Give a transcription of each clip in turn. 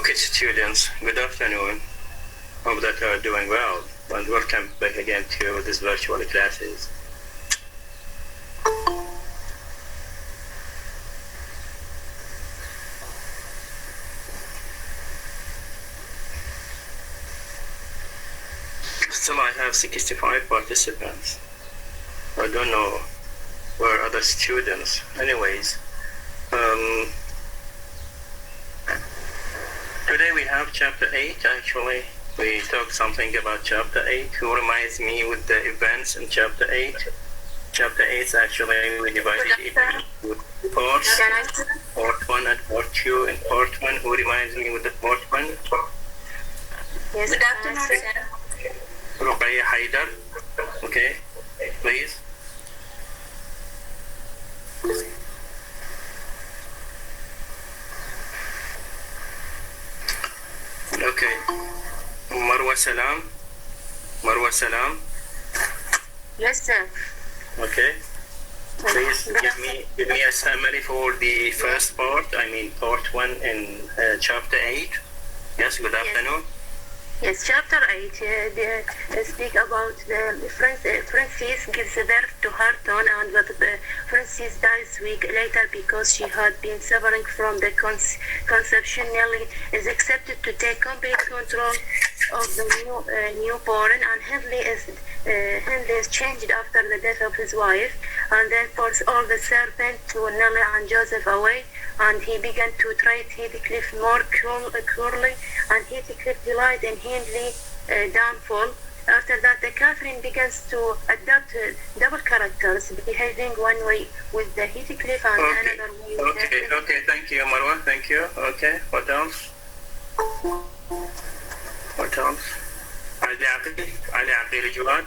Okay, students, good afternoon. Hope that you are doing well, and welcome back again to these virtual classes. Still, I have 65 participants. I don't know where other students. Anyways, today we have chapter 8 actually. We talked something about chapter 8. Who reminds me with the events in chapter 8? Chapter 8 actually we divided it into parts. Part 1 and part 2. In part 1, who reminds me with the part 1? Yes, good afternoon, sir. Ruqayya Haidar. Okay, please. Okay. Marwa Salam. Marwa Salam. Yes, sir. Okay. Please give me a summary for the first part. I mean part 1 in chapter 8. Yes. Good afternoon. Yes, chapter 8 speak about Francis gives birth to Harton, and but Francis dies week later because she had been suffering from the conception. Nelly is accepted to take complete control of the newborn, and Henley is changed after the death of his wife, and then forced all the servants to Nelly and Joseph away, and he began to treat Heathcliff more cruelly, and Heathcliff delighted in Henley's downfall. After that, Catherine begins to adopt double characters, behaving one way with the Heathcliff and another way with the... Okay, thank you, Marwa, thank you. Okay, what else? What else? Ali Abdel Jawad.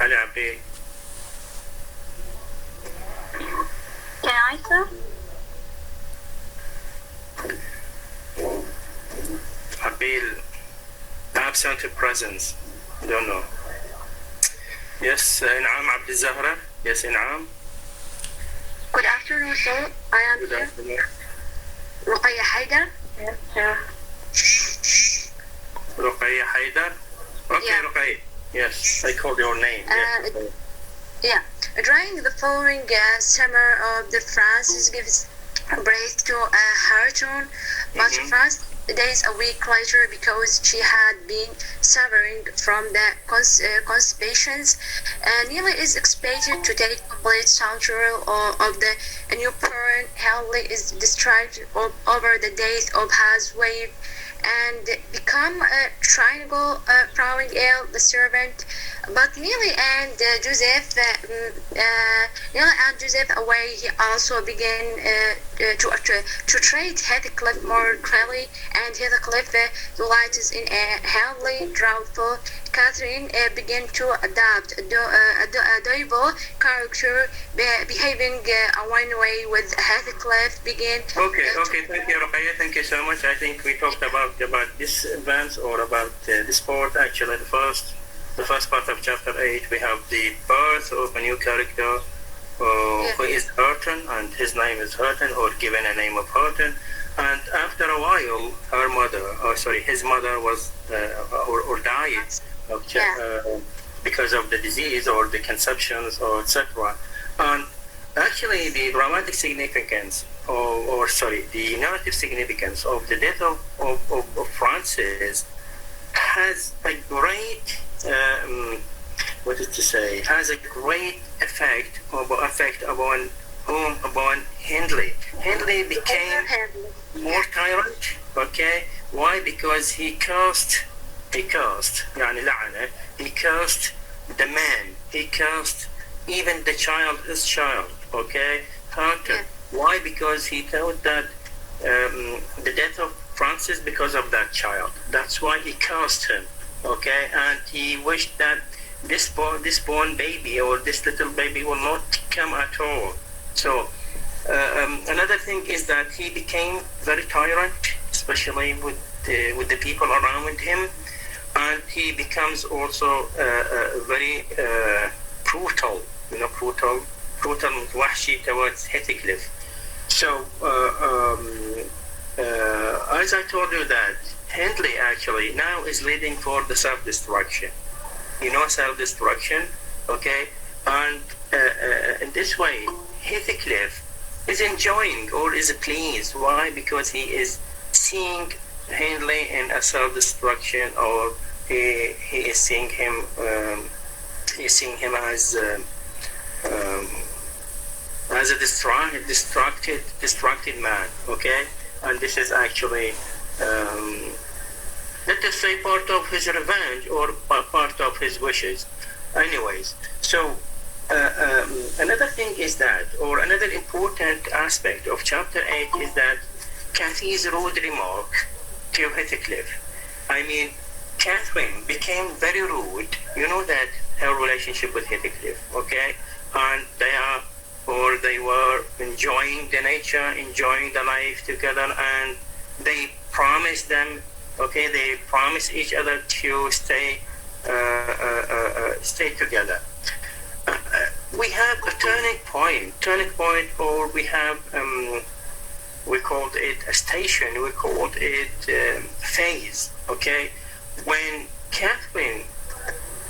Ali Abdel. Can I, sir? Abdel, absent presence. Don't know. Yes, In'am Abdel Zahra. Yes, In'am. Good afternoon, sir. I am Good afternoon. Ruqayya Haidar. Yes, sir. Ruqayya Haidar. Okay, Yeah. Ruqayya. Yes, I called your name. Yes. Yeah. During the following summer of the Francis gives birth to Harton, but Francis days a week later because she had been suffering from the constipations. Neely is expected to take complete control of the newborn. Henley is distraught over the death of his wife and become a triangle plowing ill the servant, but Neely and Joseph away. He also began to treat Heathcliff more cruelly, and Heathcliff delights in Henley doubtful. Catherine began to adopt a double character, behaving one way with Heathcliff. Okay, thank you, Ruqayya. Thank you so much. I think we talked about this event or about this sport. Actually, the first part of chapter 8, we have the birth of a new character who is Hurton, and his name is Hurton, or given a name of Hurton. And after a while, his mother was or died because of the disease or the conceptions or etc. And actually, the dramatic significance the narrative significance of the death of Francis has a great has a great effect upon Hindley. Hindley became more tyrant. Okay, why? Because he cursed the man, he cursed even the child, his child. Okay, Hunter. Why? Because he thought that the death of Francis because of that child. That's why he cursed him. Okay, and he wished that this born baby or this little baby will not come at all. So another thing is that he became very tyrant, especially with the people around him, and he becomes also very brutal. Brutal brutal وحشي towards Heathcliff. So as I told you that Hindley actually now is leading for the self-destruction. Self-destruction, okay? And in this way, Heathcliff is enjoying or is pleased. Why? Because he is seeing Hindley in a self-destruction, or he is seeing him as a distracted man, okay? And this is actually let us say part of his revenge or part of his wishes. Anyways, so another thing is that, or another important aspect of chapter 8 is that Cathy's rude remark to Heathcliff. I mean, Catherine became very rude. You know that her relationship with Heathcliff, okay? And they were enjoying the nature, enjoying the life together, and they promised them, okay, they promised each other to stay together. We have a turning point, or we have, we called it a station, we called it phase, okay, when Catherine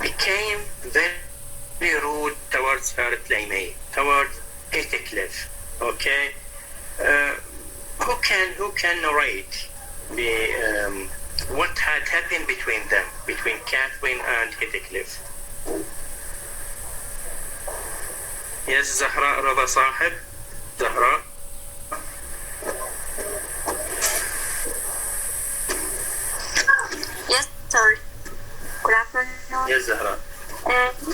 became very rude towards her playmate, towards Heathcliff, okay. Who can narrate the what had happened between them, between Catherine and Heathcliff? Yes, Zahra Rada Sahib. Zahra. Yes, sir. Good afternoon. Yes, Zahra.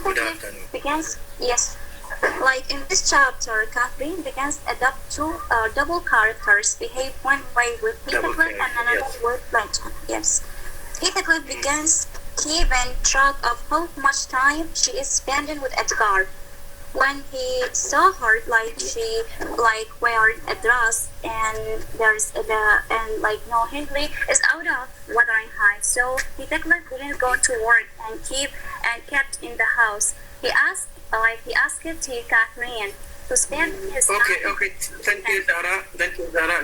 Good afternoon. Begins, yes. Like in this chapter, Catherine begins to adopt two double characters, behave one way with Heathcliff and another with Benton. Yes. Heathcliff begins keeping track of how much time she is spending with Edgar. When he saw her, she wearing a dress, and Hindley is out of wuthering height, so Heathcliff didn't go to work and kept in the house. He asked to Catherine to spend his time. Okay. Thank you, Zara.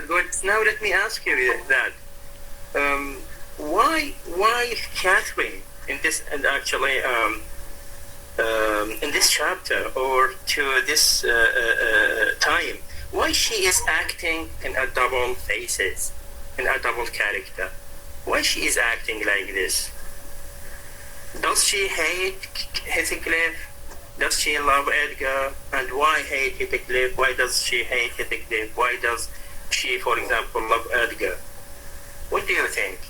Good. Now let me ask you that. Why Catherine in this, and actually in this chapter, or to this time, why she is acting in a double faces, in a double character? Why she is acting like this? Does she hate Heathcliff? Does she love Edgar? And why hate Heathcliff? Why does she hate Heathcliff? Why does she, for example, love Edgar? What do you think?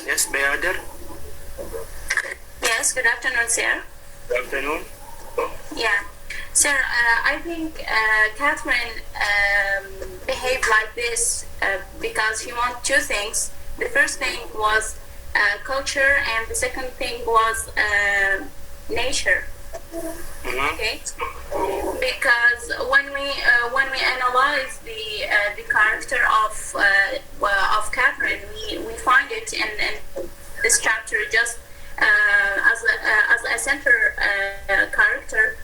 Yes, Bayader? Yes, good afternoon, sir. Good afternoon. Yeah. Sir, I think Catherine behaved like this because he wanted two things. The first thing was culture, and the second thing was nature. Mm-hmm. Okay, because when we analyze the character of Catherine, we find it in this chapter just as a center character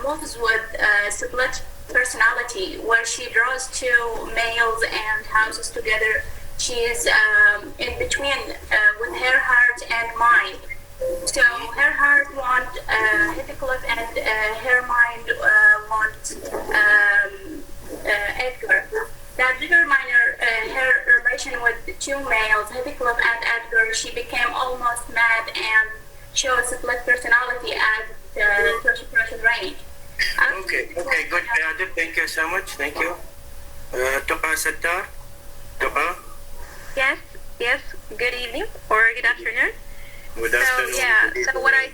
moves with split personality, where she draws two males and houses together. She is in between with her heart and mind. So her heart wants Heathcliff, and her mind wants Edgar. That determined her relation with the two males, Heathcliff and Edgar. She became almost mad and showed a split personality as the social range. Okay, good. Thank you so much. Thank you. Tuqa Sattar? Tuqa? Yes. Good evening or good afternoon. Good afternoon. So what I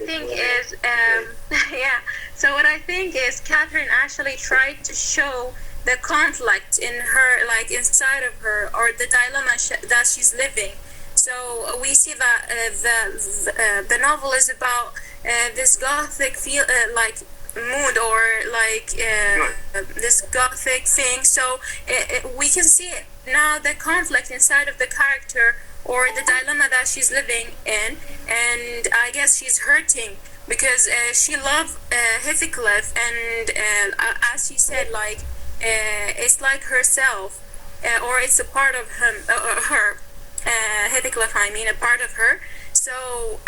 think is, Catherine actually tried to show the conflict in her, like inside of her, or the dilemma that she's living. So we see that the novel is about this gothic feel, mood or like this gothic thing. So we can see now the conflict inside of the character or the dilemma that she's living in, and I guess she's hurting because she loved Heathcliff, and as she said, like it's like herself, or it's a part of him, her. Heathcliff, I mean, a part of her. So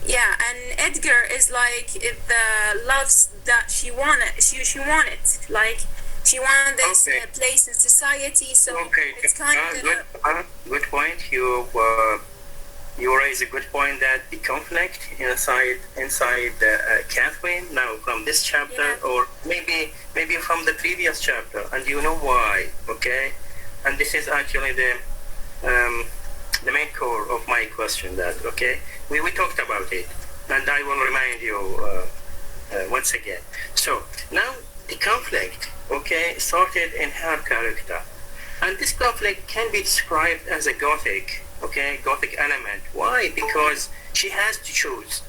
yeah, and Edgar is like the loves that she wanted. She wanted, like she wanted this place in society. So it's kind of good point. You raise a good point that the conflict inside Catherine now from this chapter, or maybe from the previous chapter, and you know why, okay? And this is actually the main core of my question. That okay, we talked about it, and I will remind you once again. So now the conflict, okay, started in her character, and this conflict can be described as a gothic element. Why? Because she has to choose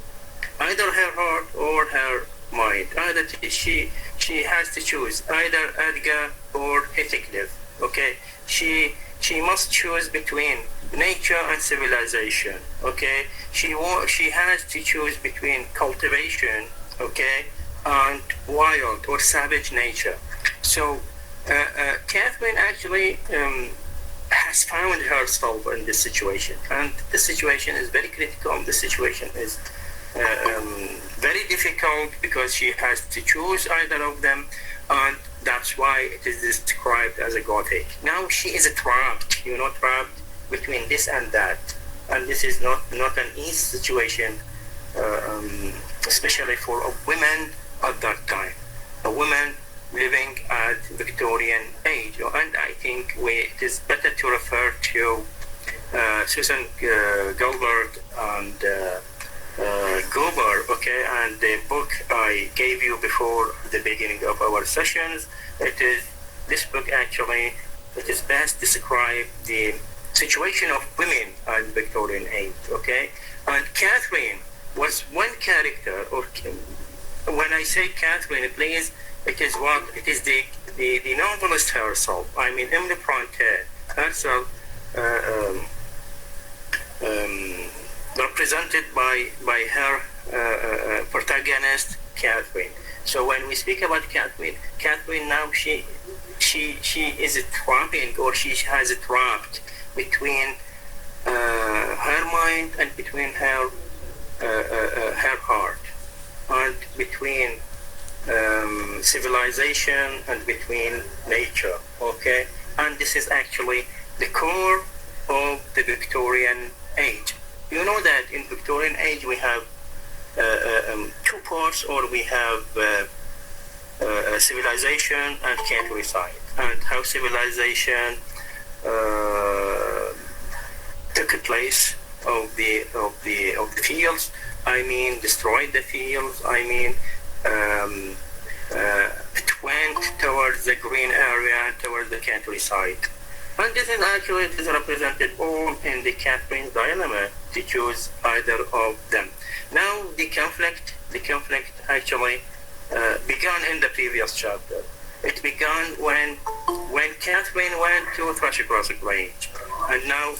either her heart or her mind. Either she has to choose either Edgar or Heathcliff. Okay, she must choose between nature and civilization. Okay, she has to choose between cultivation, okay, and wild or savage nature. So Catherine actually has found herself in this situation, and the situation is very critical. The situation is very difficult because she has to choose either of them, and that's why it is described as a gothic. Now she is trapped, trapped between this and that, and this is not an easy situation, especially for a woman at that time, a woman living at Victorian age. And I think it is better to refer to Susan Gilbert and Gober, okay, and the book I gave you before the beginning of our sessions. This book actually, it is best describe the situation of women at Victorian age, okay? And Catherine was one character, or when I say Catherine, please, it is the novelist herself. I mean, Emily Bronte herself, represented by her protagonist, Catherine. So when we speak about Catherine now she is trapping, or she has trapped between her mind and between her heart, and between civilization and between nature, okay? And this is actually the core of the Victorian age. You know that in Victorian age we have two parts, or we have civilization and countryside, and how civilization took a place of the fields. I mean, destroyed the fields. I mean, it went towards the green area, towards the countryside. And this is actually represented all in the Catherine's dilemma to choose either of them. Now the conflict actually began in the previous chapter. It began when Catherine went to thrash across the range, and now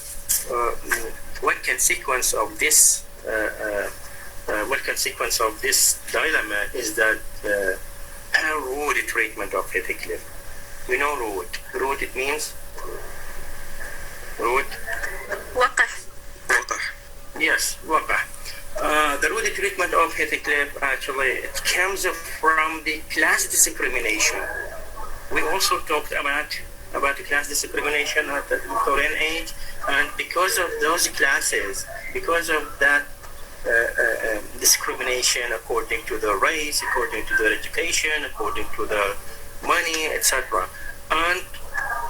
one consequence of this dilemma is that her rude treatment of Heathcliff. You know rude. Rude, it means rude. وقح. Yes, waqah. The rude treatment of Heathcliff actually it comes from the class discrimination. We also talked about the class discrimination at the Victorian age, and because of those classes, because of that discrimination according to the race, according to their education, according to the money, etc. And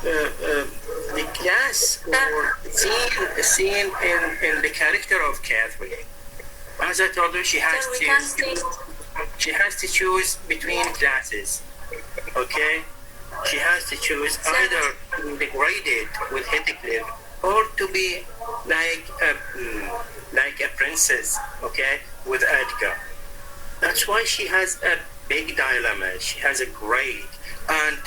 the class or seen in the character of Catherine. As I told you, she has to choose between classes. Okay, she has to choose either to be degraded with Heathcliff or to be like a princess. Okay, with Edgar. That's why she has a big dilemma. She has a great, and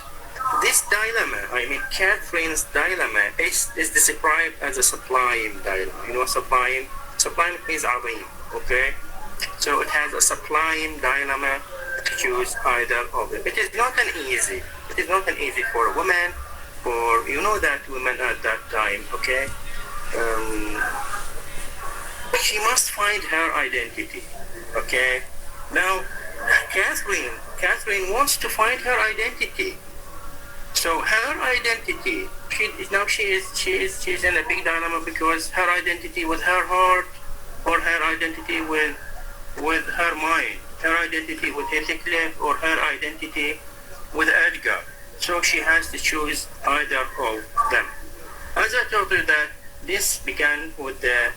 this dilemma, I mean, Catherine's dilemma is described as a sublime dilemma. You know, sublime means عظيم, okay? So it has a sublime dilemma to choose either of them. It is not an easy for a woman, for, you know, that women at that time, okay? She must find her identity, okay? Now, Catherine wants to find her identity. So her identity, she's in a big dilemma, because her identity with her heart, or her identity with her mind, her identity with Heathcliff, or her identity with Edgar. So she has to choose either of them. As I told you, that this began with the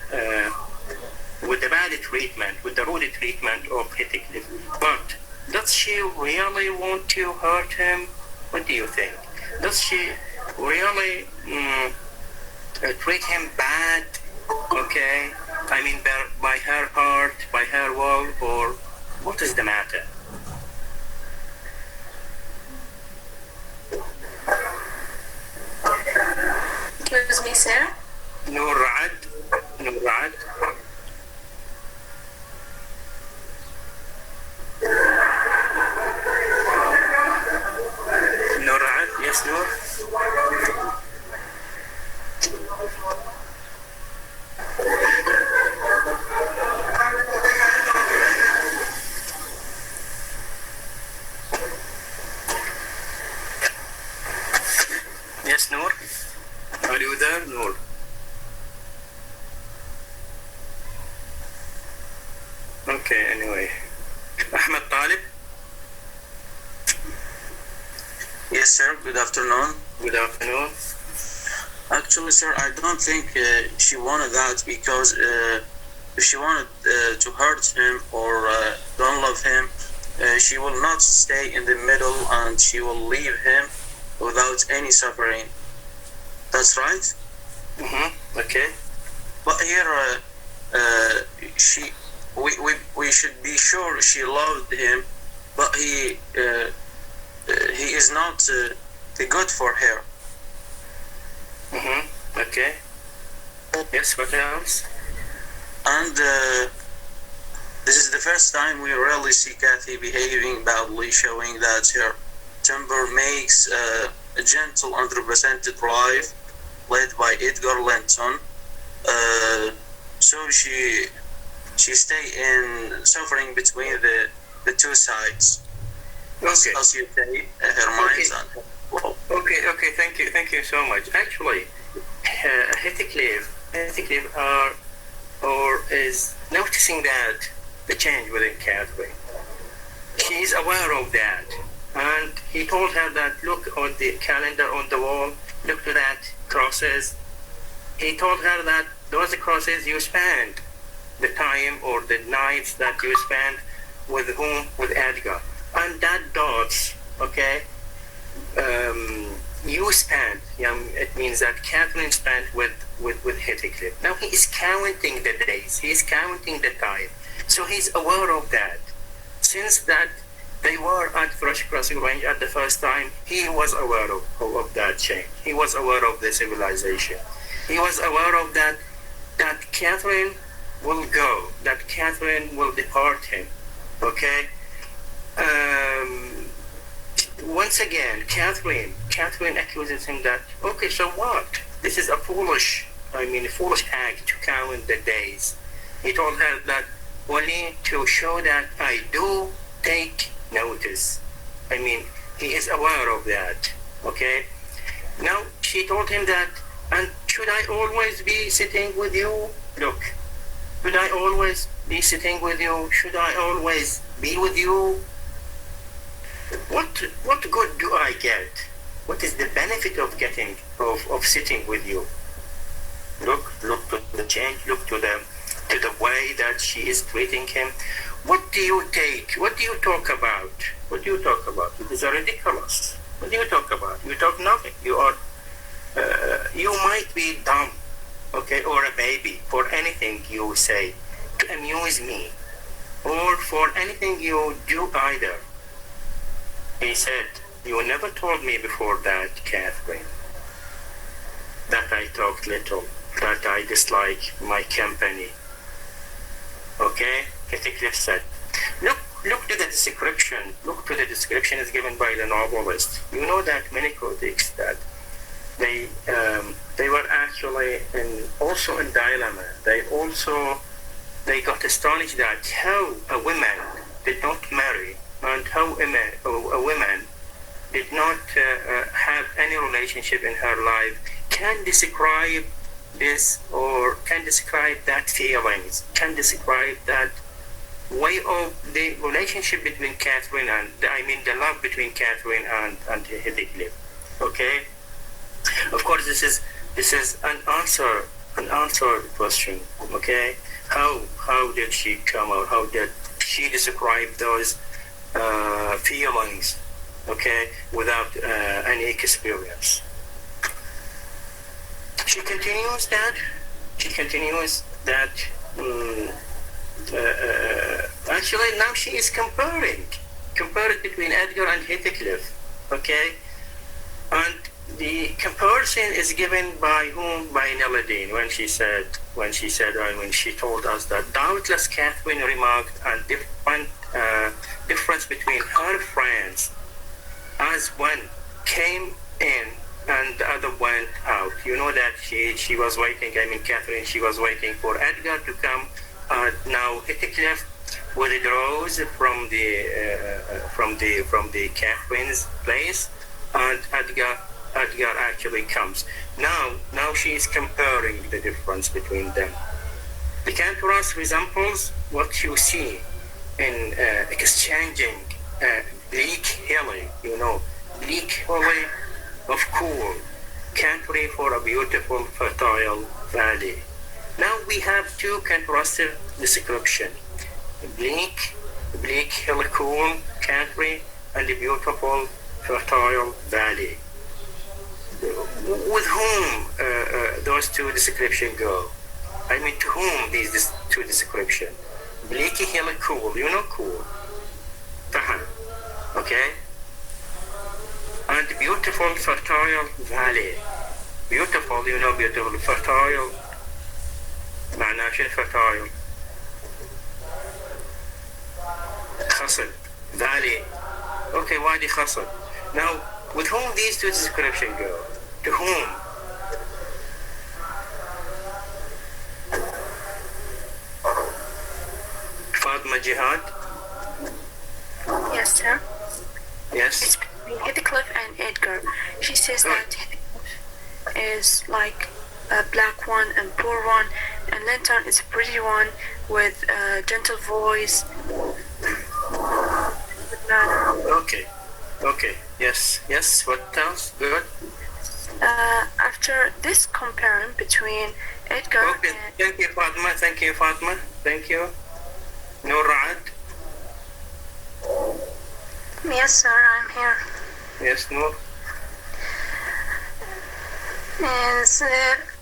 bad treatment, with the rude treatment of Heathcliff. But does she really want to hurt him? What do you think? Does she really treat him bad? Okay, I mean, by her heart, by her will, or what is the matter? Excuse me, sir. Nur Ra'ad. Yes, Nur. Yes, Nur. Are you there, Nur? Okay, anyway. Ahmed Talib? Yes, sir. Good afternoon. Good afternoon. Actually, sir, I don't think she wanted that, because if she wanted to hurt him or don't love him, she will not stay in the middle, and she will leave him without any suffering. That's right. Okay. But here, we should be sure she loved him, but he is not good for her. Okay. Yes, what else? And this is the first time we really see Kathy behaving badly, showing that her temper makes a gentle and represented life led by Edgar Linton. So she stay in suffering between the two sides. Okay. As you say, her mind and her will. Okay, thank you so much. Actually, Heathcliff is noticing that the change within Catherine. She is aware of that, and he told her that, look on the calendar on the wall, look to that crosses. He told her that those crosses you spend the time or the nights that you spend with whom? With Edgar. And that dots, okay, you spent, it means that Catherine spent with Heathcliff. Now he is counting the days, he is counting the time. So he's aware of that. Since that they were at Fresh Crossing Range at the first time, he was aware of that change. He was aware of the civilization. He was aware of that Catherine will go, that Catherine will depart him, okay? Once again, Catherine accuses him that, okay, so what? This is a foolish act to count the days. He told her that only to show that I do take notice. I mean, he is aware of that, okay? Now, she told him that, and should I always be sitting with you? Look, should I always be sitting with you? Should I always be with you? What good do I get? What is the benefit of getting of sitting with you? Look to the change. Look to the way that she is treating him. What do you take? What do you talk about? What do you talk about? It is ridiculous. What do you talk about? You talk nothing. You are. You might be dumb, okay, or a baby for anything you say to amuse me, or for anything you do either. He said, "You never told me before that, Catherine, that I talked little, that I dislike my company." Okay? Heathcliff said, Look to the description. Look to the description is given by the novelist. You know that many critics that they were actually also in dilemma. They got astonished that how a woman did not marry and how a woman did not have any relationship in her life can describe this or can describe that feelings, can describe that way of the relationship between Catherine and the love between Catherine and Heathcliff. Okay, of course this is an unanswered question. Okay, how did she come out? How did she describe those feelings? Okay, without any experience. She continues that. Actually, now she is comparing between Edgar and Heathcliff. Okay, and the comparison is given by whom? By Nelladine, when she told us that doubtless Catherine remarked a difference between her friends as one came in and the other went out. You know that she was waiting. Catherine, she was waiting for Edgar to come. Now Heathcliff withdraws from the Catherine's place, and Edgar actually comes. Now she is comparing the difference between them. The contrast resembles what you see in exchanging bleak hilly, bleak hilly of cool country for a beautiful fertile valley. Now we have two contrastive description: bleak hilly cool country and a beautiful fertile valley. With whom those two descriptions go? To whom these two descriptions? Bleak hilly cool, cool. Okay? And beautiful fertile valley. Beautiful, beautiful, fertile. معناها شنو fertile؟ خصب. Valley. Okay, وادي خصب. Now, with whom these two descriptions go? To whom? Fatma Jihad? Yes, sir. Yes? It's between Heathcliff and Edgar. She says that Heathcliff is like a black one and poor one, and Linton is a pretty one with a gentle voice. Okay. Yes. What else? Good. After this comparison between Edgar and... Thank you, Fatma. Thank you. Noor Raad? Yes, sir, I'm here. Yes, Noor? Yes,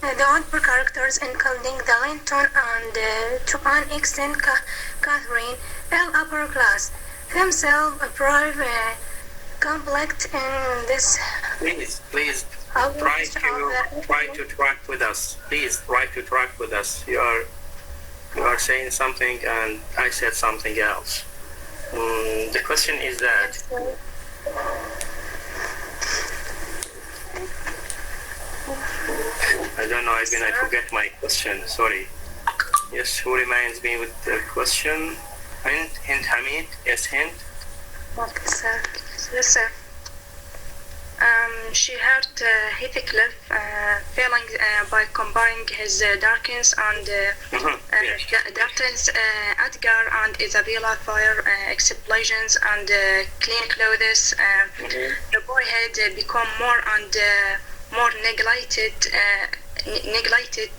the other characters, including the Linton and to an extent Catherine, fell upper class, themselves private conflict in this. Please try to track with us. Please try to track with us. You are saying something and I said something else. The question is that I don't know. I forget my question. Sorry. Yes, who reminds me with the question? Hint Hamid. Yes, Hint. Okay, sir. Yes, sir. She heard Heathcliff failing by combining his darkness and darkness, Edgar and Isabella fire explosions and clean clothes. The boy had become more and more neglected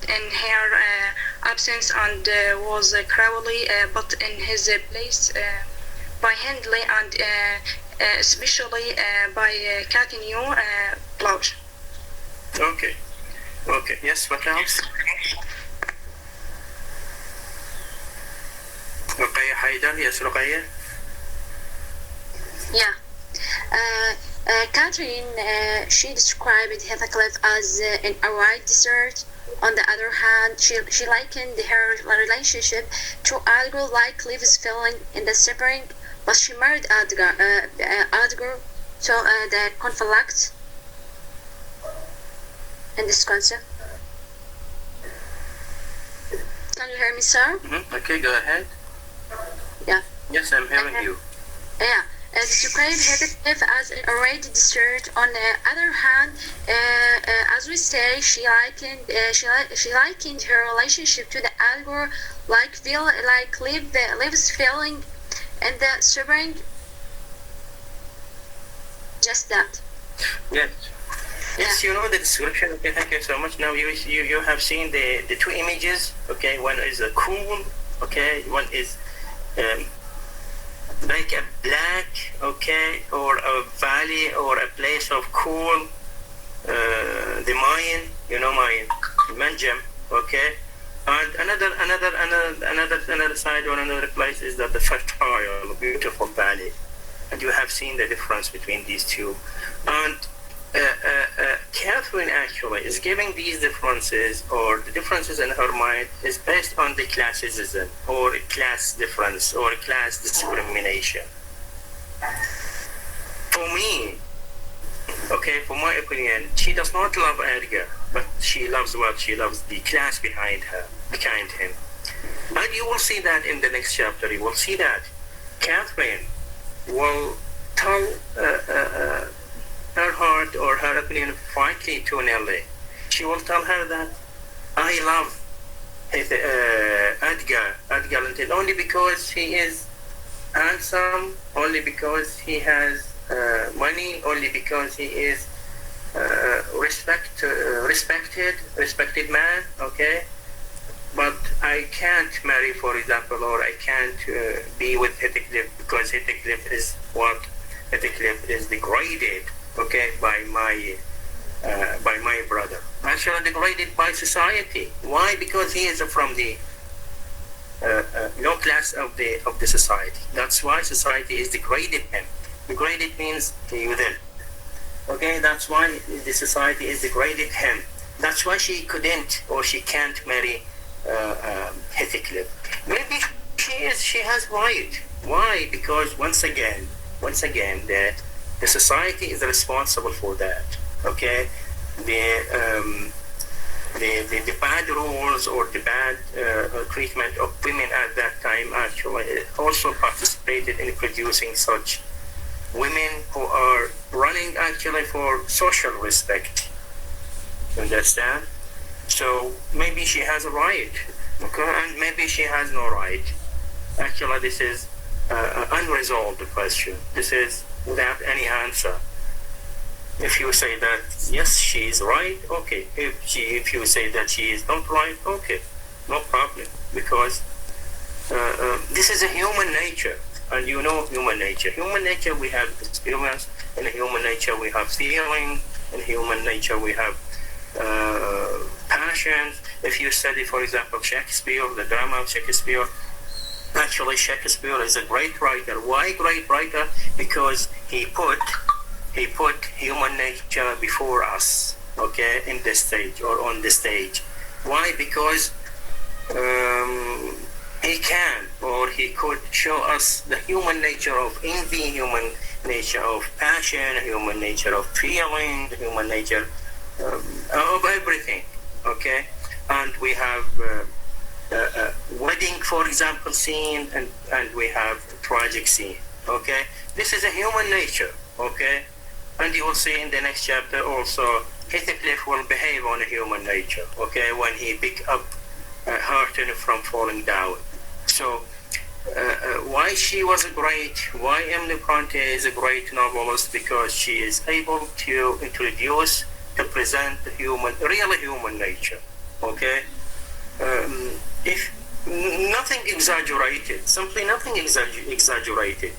in her absence and was cruelly put in his place by Hindley and especially by Catherine Blanche. Okay. Yes, what else? Ruqayya Haidar. Yes, Ruqayya. Yeah. Catherine, she described Heathcliff as an arid desert. On the other hand, she likened her relationship to Edgar like Liv's feeling in the spring, but she married Edgar, so the conflict in this concept. Can you hear me, sir? Okay, go ahead. Yeah. Yes, I'm hearing you. Yeah. Described Heathcliff as an arid desert. On the other hand, as we say, she likened her relationship to the Edgar like Liv's feeling in the spring. Just that. Yes. Yes, you know the description. Okay, thank you so much. Now you have seen the two images. Okay, one is a cool. Okay, one is like a black. Okay, or a valley or a place of cool. The Mayan, you know Mayan, Manjam. Okay, and another side or another place is that the fertile, beautiful valley, and you have seen the difference between these two, and. Catherine actually is giving these differences, or the differences in her mind is based on the classism or class difference or class discrimination. For me, okay, for my opinion, she does not love Edgar, but she loves what? She loves the class behind him. And you will see that in the next chapter. You will see that Catherine will tell her heart or her opinion frankly to Nelly. She will tell her that I love Edgar only because he is handsome, only because he has money, only because he is respected man, okay? But I can't marry, for example, or I can't be with Heathcliff because Heathcliff is what? Heathcliff is degraded, okay, by my brother. Actually degraded by society. Why? Because he is from the low class of the society. That's why society is degraded him. Degraded means within. Okay, that's why the society is degraded him. That's why she couldn't or she can't marry Heathcliff. Maybe she has right. Why? Because once again, that the society is responsible for that. Okay, the bad rules or the bad treatment of women at that time actually also participated in producing such women who are running actually for social respect. You understand? So maybe she has a right, okay, and maybe she has no right. Actually, this is an unresolved question. This is without any answer. If you say that yes, she is right, okay. If you say that she is not right, okay, no problem. Because this is a human nature, and you know human nature. Human nature, we have experience. In human nature, we have feeling. In human nature, we have passions. If you study, for example, Shakespeare, the drama of Shakespeare, actually Shakespeare is a great writer. Why great writer? Because he put human nature before us, okay, in the stage or on the stage. Why? Because he can or he could show us the human nature of envy, human nature of passion, human nature of feeling, human nature of everything, okay? And we have wedding, for example, scene, and we have tragic scene, okay? This is a human nature, okay? And you will see in the next chapter also, Heathcliff will behave on a human nature, okay, when he pick up Hareton from falling down. So, why she was why Emily Bronte is a great novelist? Because she is able to introduce, to present real human nature, okay? If nothing exaggerated, simply nothing exaggerated.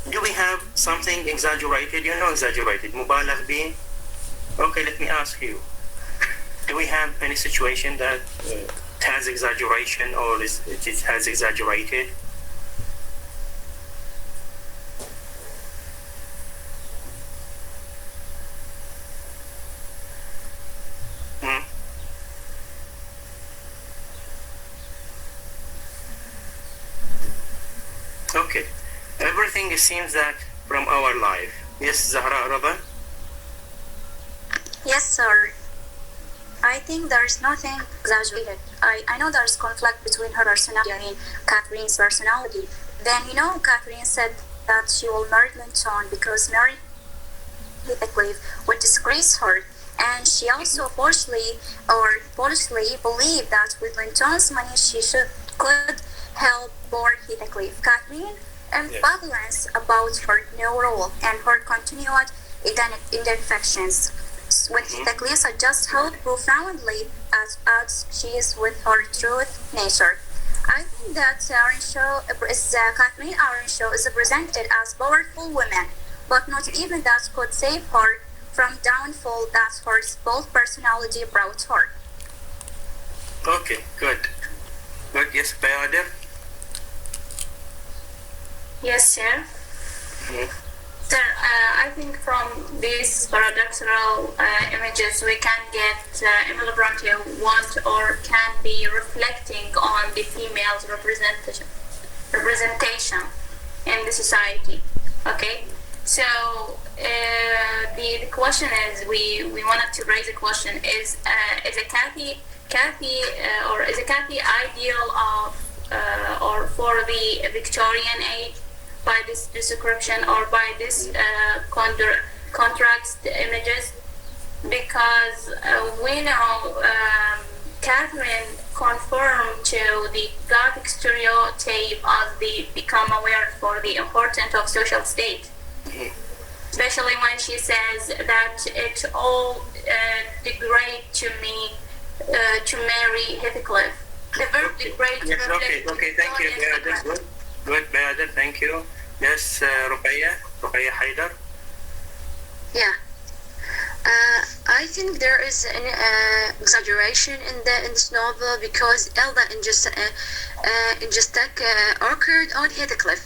Do we have something exaggerated? You know, exaggerated. Mubalagh bi? Okay, let me ask you. Do we have any situation that has exaggeration or it has exaggerated? everything seems that from our life. Yes, Zahra Rada? Yes, sir. I think there's nothing exaggerated. I know there's conflict between her personality and Catherine's personality. Then, Catherine said that she will marry Linton because marrying Heathcliff would disgrace her. And she also foolishly believed that with Linton's money she could help poor Heathcliff. Catherine ambivalence about her new role and her continued identifications with Heathcliff suggests how profoundly as she is with her true nature. I think that Catherine Arenshaw is presented as powerful woman, but not even that could save her from downfall that her bold personality brought her. Okay, good. Good, yes, Bayader? Yes, sir. Sir, I think from these paradoxical images we can get Emily Bronte want or can be reflecting on the female's representation in the society. Okay, so the question is we wanted to raise a question: is a Cathy or is a Cathy ideal of or for the Victorian age by this description or by this contrast images? Because we know Catherine conformed to the Gothic stereotype as the become aware for the importance of social state, especially when she says that it all degrade to me to marry Heathcliff. The verb degrade. Yes, okay, thank you, Bayader. Good, Bayader, thank you. Yes, Ruqayya Haidar. Yeah. I think there is an exaggeration in this novel because Elda and Justek occurred on Heathcliff.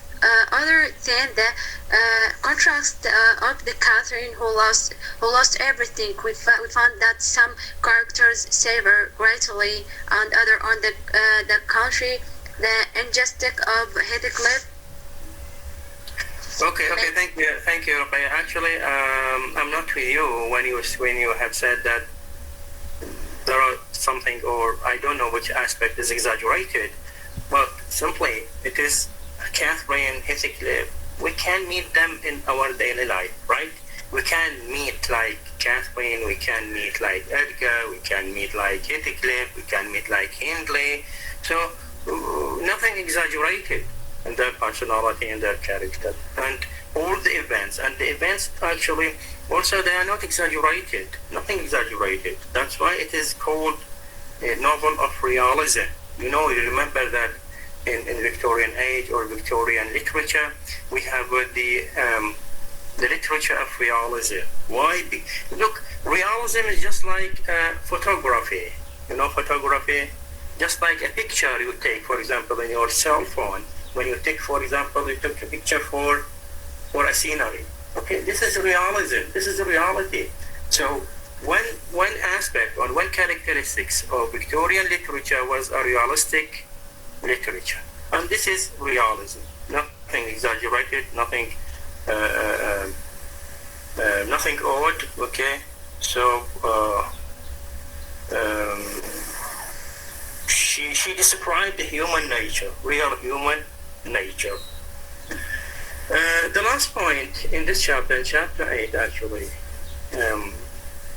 Other than the contrast of the Catherine who lost everything, we found that some characters savor greatly, and other on the country, the injustice of Heathcliff. Okay, thank you, Ruqayya. Actually, I'm not with you when you have said that there are something, or I don't know which aspect is exaggerated, but simply it is Catherine, Heathcliff. We can meet them in our daily life, right? We can meet like Catherine, we can meet like Edgar, we can meet like Heathcliff, we can meet like Hindley. So nothing exaggerated in their personality and their character, and all the events actually also they are not exaggerated, nothing exaggerated. That's why it is called a novel of realism. You remember that in Victorian age or Victorian literature we have the literature of realism. Why? Look, realism is just like photography. Photography, just like a picture you take, for example, in your cell phone. When you take, for example, you took a picture for a scenery. Okay, this is realism. This is a reality. So one aspect or one characteristics of Victorian literature was a realistic literature, and this is realism. Nothing exaggerated, nothing odd. Okay, so she described the human nature, real human nature. The last point in this chapter, in chapter 8 actually,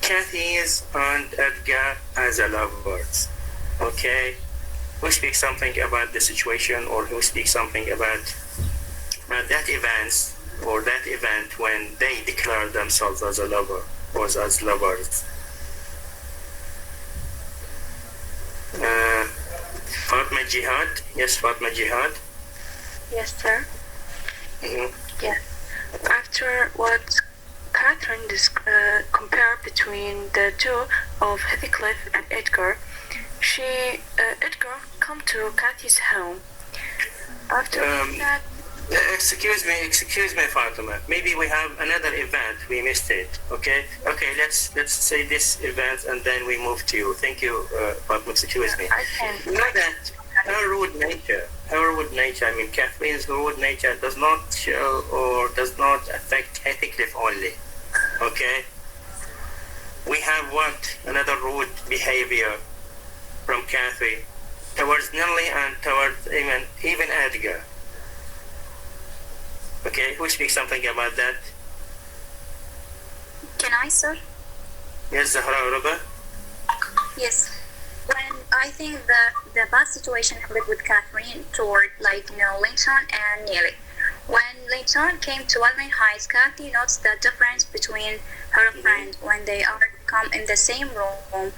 Cathy's and Edgar as a lovers. Okay, who speaks something about the situation, or who speaks something about that event, or that event when they declare themselves as a lover, or as lovers. Fatma Jihad. Yes, Fatma Jihad. Yes, sir. Mm-hmm. Yes. After what Catherine compared between the two of Heathcliff and Edgar, Edgar come to Cathy's home. After that. Excuse me, Fatima. Maybe we have another event. We missed it. Okay. Let's say this event and then we move to you. Thank you, Fatima. Excuse me. I can. You know that her rude rude nature, I mean Catherine's rude nature does not show or does not affect Heathcliff only. Okay? We have what? Another rude behavior from Catherine towards Nellie and towards even Edgar. Okay, who speaks something about that? Can I, sir? Yes, Zahra Ruba? Yes. When I think that the bad situation happened with Catherine toward, Linton and Neely. When Linton came to Wuthering Heights, Kathy notes the difference between her friend when they are come in the same room.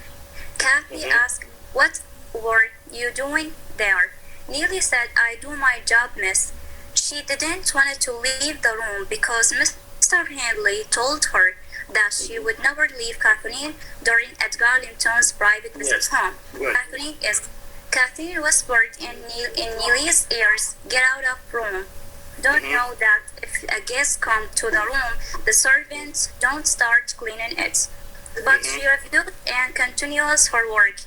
Kathy asked, "What were you doing there?" Neely said, "I do my job, miss." She didn't want to leave the room because Mr. Hindley told her that she would never leave Catherine during Edgar Linton's private visit home. Catherine whispered in Neely's ears, "Get out of room. Don't know that if a guest come to the room, the servants don't start cleaning it." But she refused and continues her work.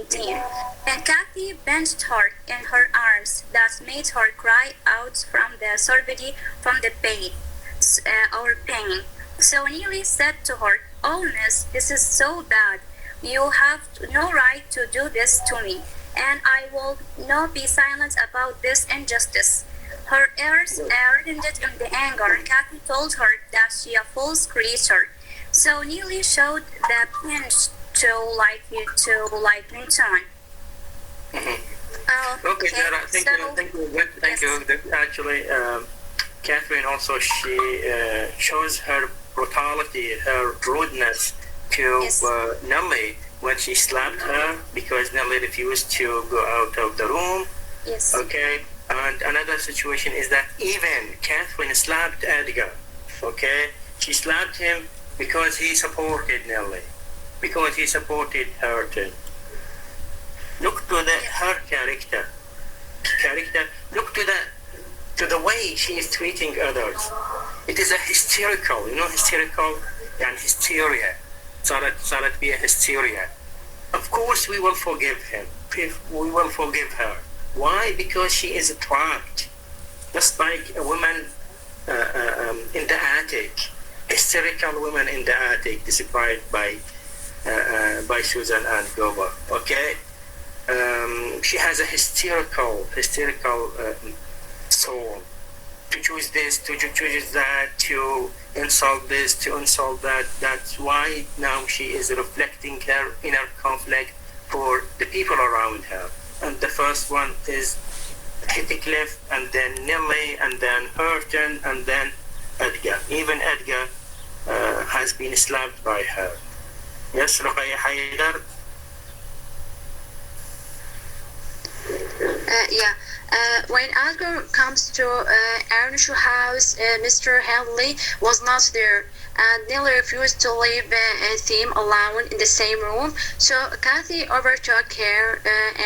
Team. And Kathy bent her in her arms that made her cry out from the sorbety from the pain, or pain. So Neely said to her, "Oh, miss, this is so bad. You have no right to do this to me, and I will not be silent about this injustice." Her ears reddened in the anger. Kathy told her that she a false creature. So Neely showed the pinch to Linton. Okay, Zara, thank you. Actually, Catherine also, she shows her brutality, her rudeness to Nellie when she slapped her because Nellie refused to go out of the room. Yes. Okay, and another situation is that even Catherine slapped Edgar. Okay, she slapped him because he supported Nellie, because he supported Hareton. Look to her character. Look to the way she is treating others. It is a hysterical, hysterical and hysteria. صارت be a hysteria. Of course we will forgive him. We will forgive her. Why? Because she is trapped. Just like a woman in the attic. Hysterical woman in the attic described by Susan and Gober. Okay? She has a hysterical soul to choose this, to choose that, to insult this, to insult that. That's why now she is reflecting her inner conflict for the people around her. And the first one is Heathcliff, and then Nellie, and then Hareton, and then Edgar. Even Edgar has been slapped by her. Yes, Ruqayya Haidar? When Edgar comes to Earnshaw House, Mr. Henley was not there, and Nellie refused to leave Tim alone in the same room. So Kathy overtook her,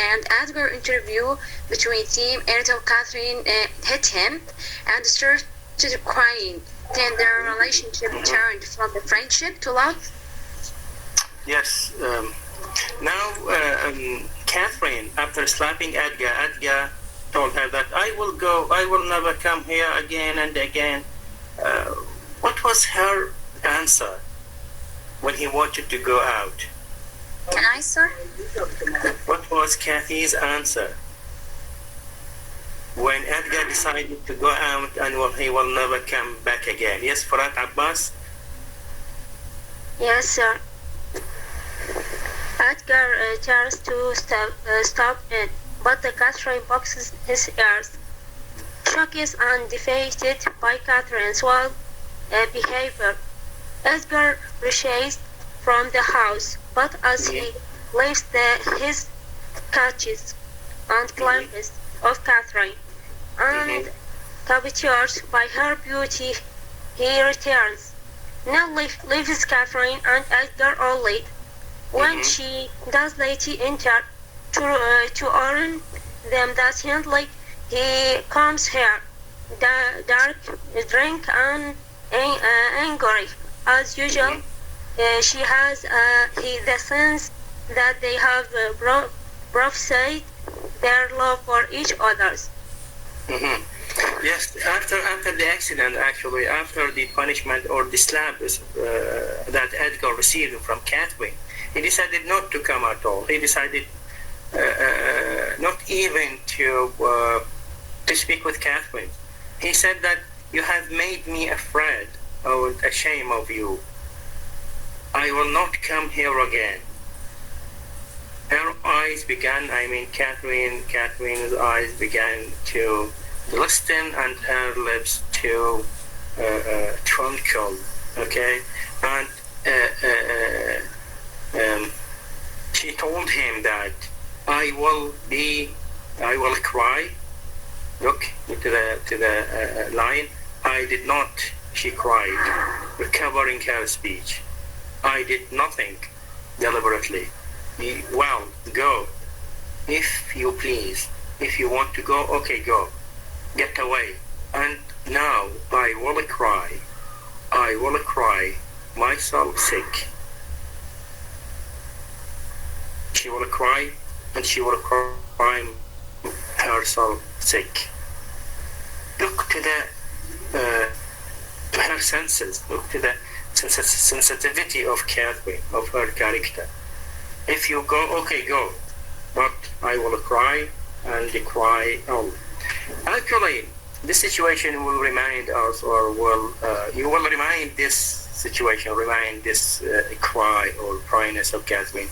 and Edgar interview between Tim until Catherine hit him and started crying. Then their relationship turned from the friendship to love. Yes. Now, Catherine, after slapping Edgar told her that I will never come here again and again. What was her answer when he wanted to go out? Can I, sir? What was Kathy's answer when Edgar decided to go out and he will never come back again? Yes, Farhat Abbas? Yes, sir. Edgar tries to stop it, but the Catherine boxes his ears. Shocked and defeated by Catherine's wild behavior, Edgar rushes from the house, but as he leaves his catches and glimpses of Catherine and captured by her beauty, he returns. Now leaves Catherine and Edgar only. When she does later enter to warn them that Hindley he comes here, dark, drink and angry as usual. She has the sense that they have prophesied their love for each other. Mhm. Yes, after the accident, actually, after the punishment or the slap that Edgar received from Catherine, he decided not to come at all. He decided not even to speak with Catherine. He said that you have made me afraid or ashamed of you. I will not come here again. Her eyes began, Catherine's eyes began to glisten and her lips to twinkle, okay? And she told him that I will cry. Look to the line. I did not, she cried, recovering her speech. I did nothing deliberately. Well, go. If you please. If you want to go, okay, go. Get away. And now I will cry. I will cry myself sick. She will cry and she will cry herself sick. Look to her senses. Look to the sensitivity of Catherine, of her character. If you go, okay, go. But I will cry and cry on. Actually, this situation will remind us, or you will remind this situation, remind this cry or cryness of Catherine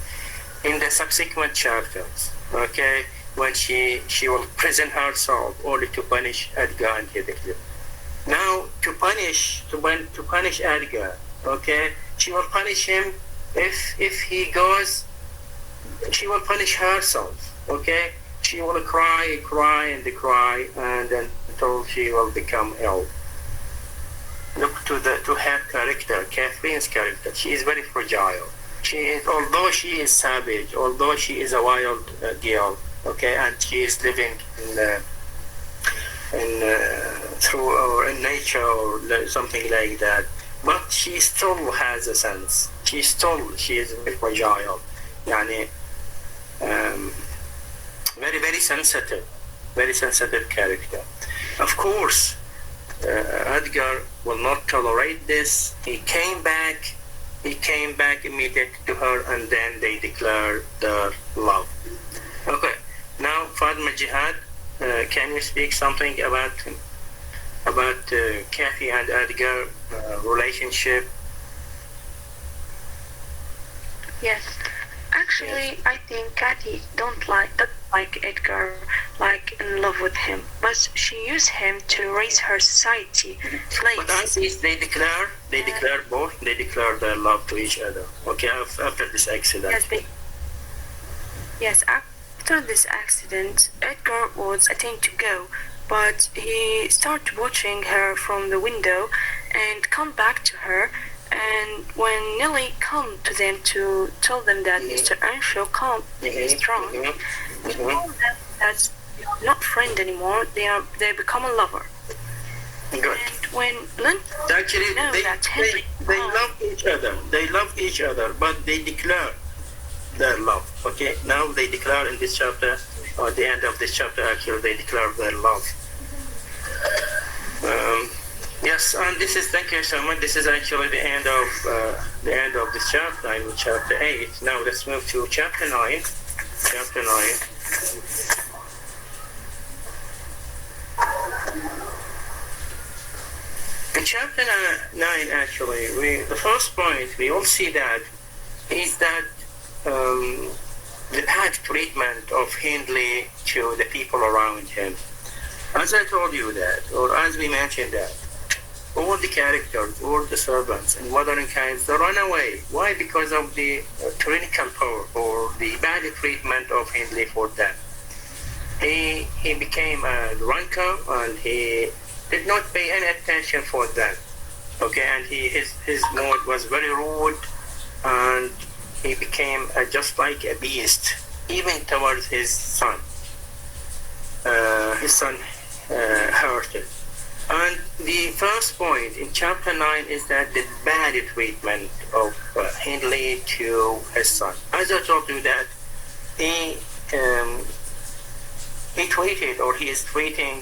in the subsequent chapters. Okay, when she will present herself only to punish Edgar and Heidegger. Now to punish Edgar, okay, she will punish him if he goes. She will punish herself, okay? She will cry and until she will become ill. Look to her character, Catherine's character. She is very fragile. Although she is savage, although she is a wild girl, okay, and she is living in nature or something like that, but she still has a sense. She is very fragile. يعني very sensitive character. Of course, Edgar will not tolerate this. He came back immediately to her, and then they declared their love. Okay, now Fatma Jihad, can you speak something about Kathy and Edgar relationship? Yes. Actually, I think Kathy don't like Edgar, like in love with him, but she used him to raise her society. But at least they declare their love to each other. Okay, after this accident. Yes, after this accident, Edgar was attempting to go, but he started watching her from the window and come back to her. And when Nelly come to them to tell them that Mr. Earnshaw is drunk, he told them that they are not friends anymore. They become a lover. Good. And when Lynn actually they love each other. They love each other, but they declare their love. Okay. Now they declare in this chapter, or at the end of this chapter, actually they declare their love. Yes, and thank you so much. This is actually the end of this chapter, chapter 8. Now let's move to chapter 9. Chapter 9. In chapter 9, actually, the first point we all see that is that the bad treatment of Hindley to the people around him. As I told you that, or as we mentioned that, all the characters, all the servants and wuthering kinds, they run away. Why? Because of the tyrannical power or the bad treatment of Hindley for them. He became a drunkard and he did not pay any attention for them. Okay, and his mode was very rude, and he became just like a beast, even towards his son. His son hurted. And the first point in chapter 9 is that the bad treatment of Hindley to his son. As I told you that he he treated, or he is treating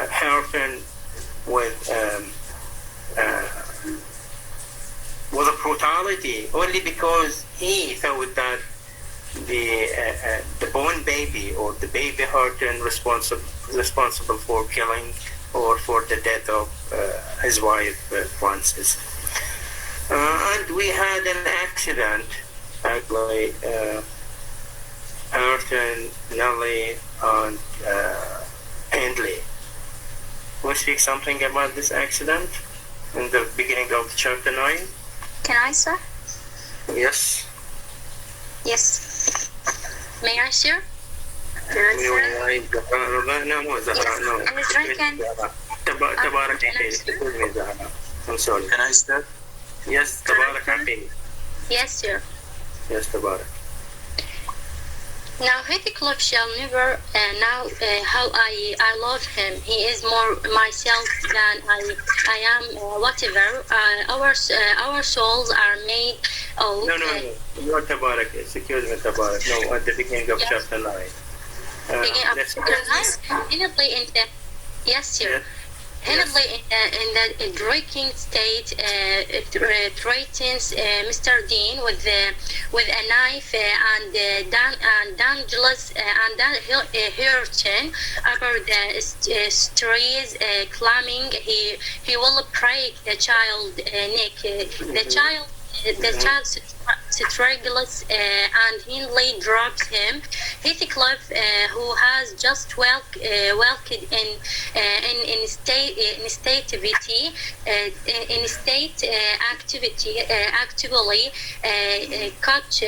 Harrison with a brutality only because he thought that the born baby or the baby Horton responsible for killing or for the death of his wife Frances. And we had an accident actually. Horton, Nellie, and Hindley. Will speak something about this accident in the beginning of chapter 9? Can I, sir? Yes. Yes. May I, sir? تبارك عقيل. I'm sorry. Can I start? Yes, تبارك عقيل. Yes, sir. Yes, تبارك. Now Heathcliff shall never know how I love him. He is more myself than I am. Whatever our souls are made of. No. Not Tabarak. Excuse me, Tabarak. No, at the beginning of chapter 9. Beginning of chapter 9. Hindley in the yes, sir. Yes. Hindley in the drinking state threatens Mr. Dean with a knife and Dangerous and Hurton over the streets, claiming he will break the child neck. The child struggles and Hindley drops him. Heathcliff, who has just walked actively catch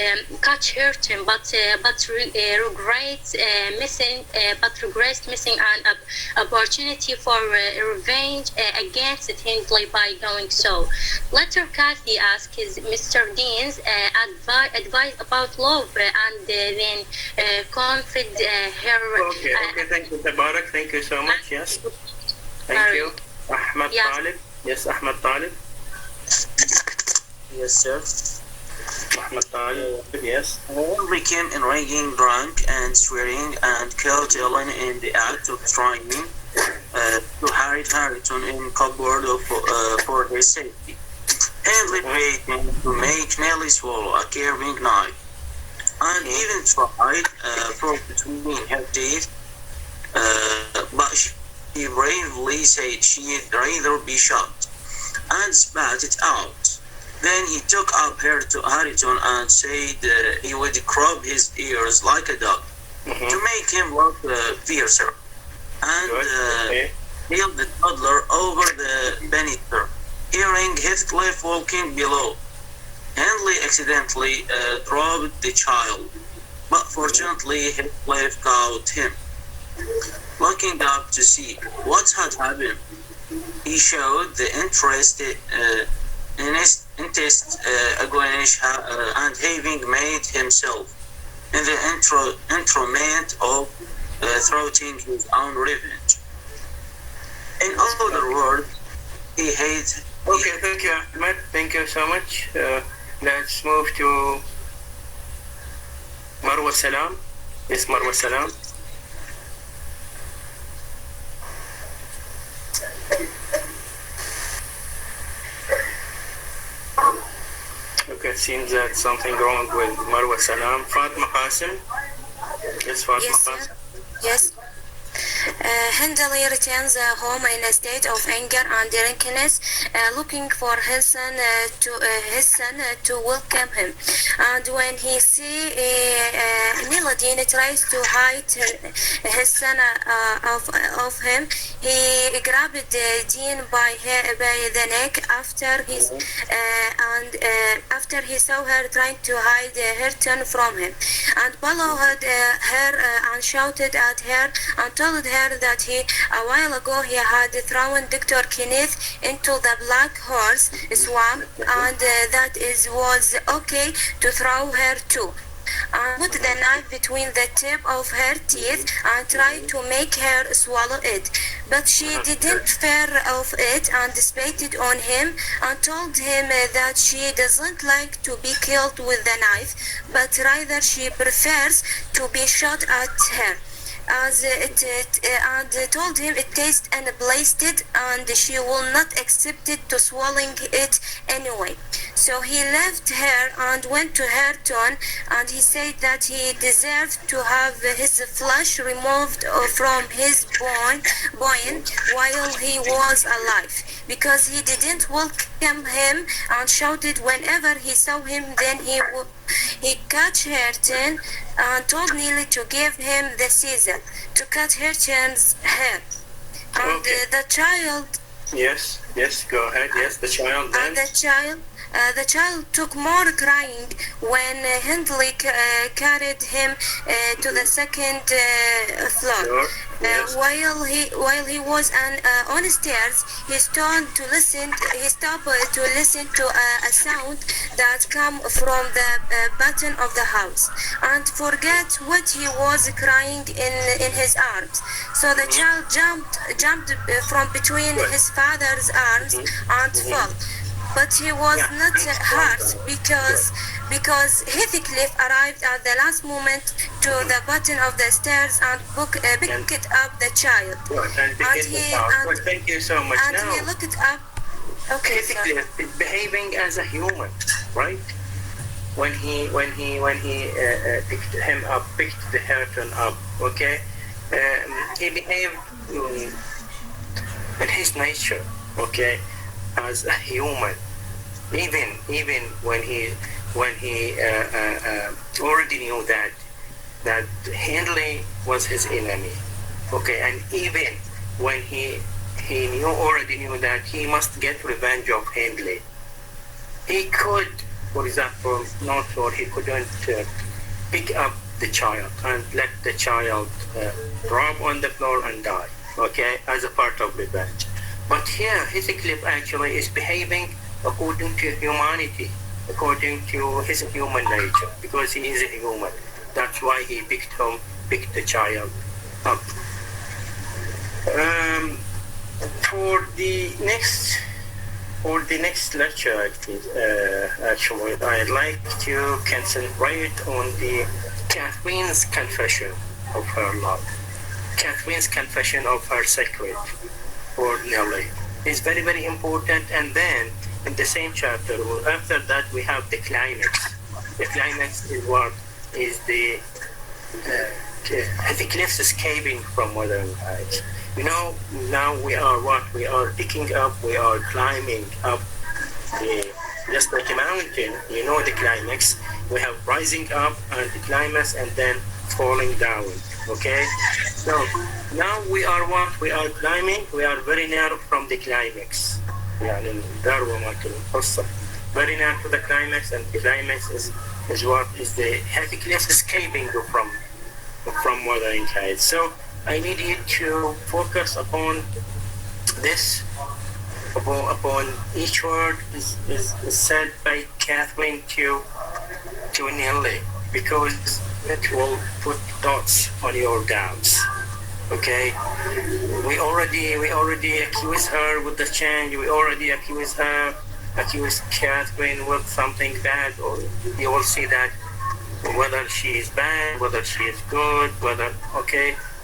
Hurton, but regrets missing an opportunity for revenge against Hindley by doing so. Later, Cathy asks Mr. Dean's advice about love and then confide her. Okay, thank you, Tabarak. Thank you so much. Yes. Thank you. Ahmed Talib. Yes, Ahmed Talib. Yes, sir. Ahmed Talib. Yes. All became enraging, drunk, and swearing, and killed Ellen in the act of trying to hide Harrington in cupboard for his safety. Hindley prayed him to make Nellie swallow a carving knife, and even tried broke between her teeth, but she bravely said she'd rather be shot, and spat it out. Then he took up Harrington and said he would crop his ears like a dog to make him look fiercer, and healed the toddler over the banister. Hearing Heathcliff walking below, Hindley accidentally dropped the child, but fortunately Heathcliff caught him. Looking up to see what had happened, he showed the interest Agonish and having made himself in the instrument of thwarting his own revenge. In other words, he hates. Okay, thank you, Ahmed. Thank you so much. Let's move to Marwa Salam. Yes, Marwa Salam. Okay, it seems that something wrong with Marwa Salam. Fatma Qasim. Yes, Fatma Qasim. Yes. Hindley returns home in a state of anger and drunkenness, looking for his son to welcome him. And when he sees Dean tries to hide his son of him, he grabbed Dean by the neck after he saw her trying to hide Hurton from him, and followed her and shouted at her and told her that a while ago he had thrown Dr. Kenneth into the Black Horse swamp, and that was okay to throw her too. And put the knife between the tip of her teeth and tried to make her swallow it. But she didn't fear of it and spat it on him and told him that she doesn't like to be killed with the knife, but rather she prefers to be shot at her. as and told him it tastes and blessed it, and she will not accept it to swallowing it anyway. So he left her and went to her town, and he said that he deserved to have his flesh removed from his bone while he was alive, because he didn't welcome him and shouted whenever he saw him. Then he cut her tongue and told Neely to give him the Caesar to cut her tongue's hair. And the child. Yes, go ahead. Yes, the child then. And the child took more crying when Hindley carried him to the second floor. Sure. Yes. While he was on the stairs, he stopped to listen to a sound that came from the bottom of the house, and forget what he was crying in his arms. So the child jumped from between his father's arms and fell. But he was not hurt because Heathcliff arrived at the last moment to the bottom of the stairs and picked up the child. Thank you so much. And he looked up. Okay, Heathcliff is behaving as a human, right? When he picked him up, picked the Hareton up. Okay, he behaved in his nature. Okay. As a human, even when he already knew that Hindley was his enemy, okay, and even when he already knew that he must get revenge of Hindley, he could, for example, he couldn't pick up the child and let the child drop on the floor and die, okay, as a part of revenge. But here, Heathcliff actually is behaving according to humanity, according to his human nature, because he is a human. That's why he picked the child up. For the next lecture, actually, I'd like to concentrate on the Catherine's confession of her love, Catherine's confession of her secret for Nelly is very, very important. And then in the same chapter, after that, we have the climax. The climax is what is the Heathcliff's escaping from Wuthering Heights. Now we are picking up, we are climbing up just like a mountain. The climax. We have rising up and the climax, and then falling down. Okay, so now we are climbing. We are very near from the climax. Very near to the climax, and the climax is what is the Heathcliff escaping from Wuthering Heights. So I need you to focus upon this, upon each word is said by Catherine to Nelly, because it will put dots on your doubts. Okay, we already accuse her with the change. We already accuse Catherine with something bad, or you will see that whether she is bad, whether she is good,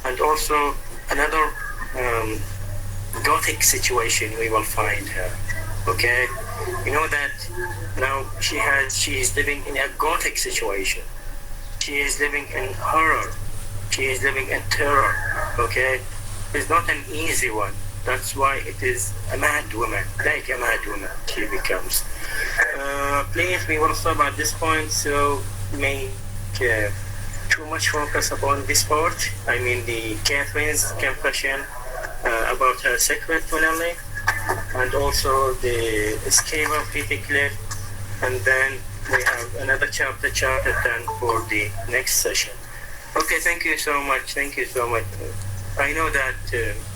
and also another Gothic situation we will find her. Okay, that now she is living in a Gothic situation. She is living in horror. She is living in terror. Okay, it's not an easy one. That's why it is a mad woman, like a mad woman she becomes. Please, we will stop at this point. So make too much focus upon this part. I mean the Catherine's confession about her secret to Nelly, and also the escape of Heathcliff, and then we have another chapter 10 for the next session. Okay, thank you so much. I know that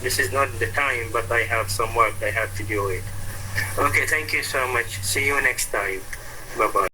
this is not the time, but I have some work I have to do it. Okay, thank you so much. See you next time. Bye-bye.